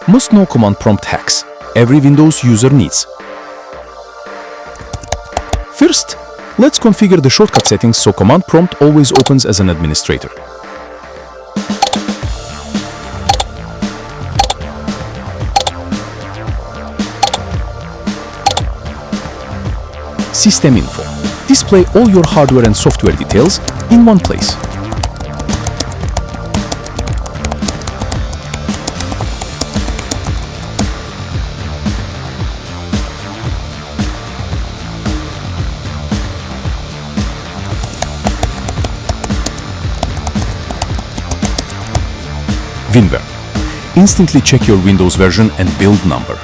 Must-know command prompt hacks every Windows user needs. First, let's configure the shortcut settings so command prompt always opens as an administrator. Systeminfo. Display all your hardware and software details in one place. winver. Instantly check your Windows version and build number.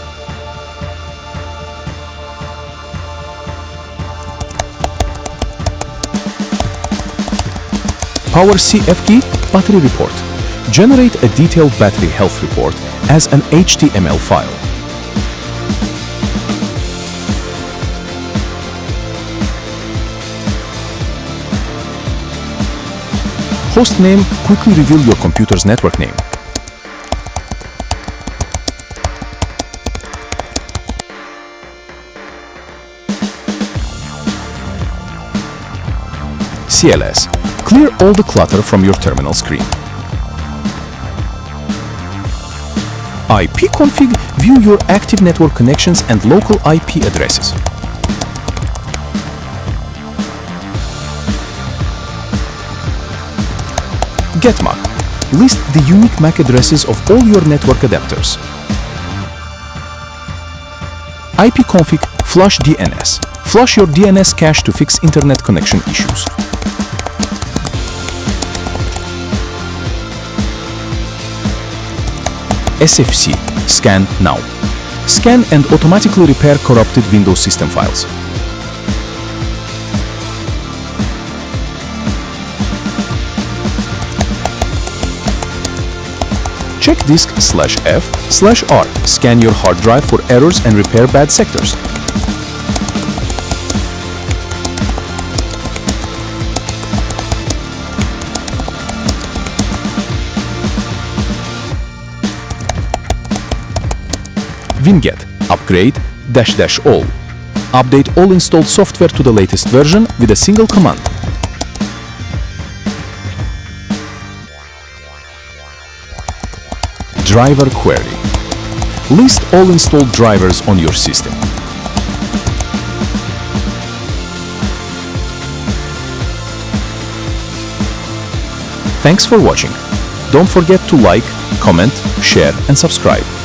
powercfg battery report. Generate a detailed battery health report as an HTML file. Hostname. Quickly reveal your computer's network name. CLS. Clear all the clutter from your terminal screen. ipconfig. View your active network connections and local IP addresses. Getmac. List the unique MAC addresses of all your network adapters. ipconfig. Flush DNS. Flush your DNS cache to fix internet connection issues. SFC. Scan now. Scan and automatically repair corrupted Windows system files. Check disk/F/R. Scan your hard drive for errors and repair bad sectors. winget. Upgrade --all. Update all installed software to the latest version with a single command. Driver query. List all installed drivers on your system. Thanks for watching. Don't forget to like, comment, share, and subscribe.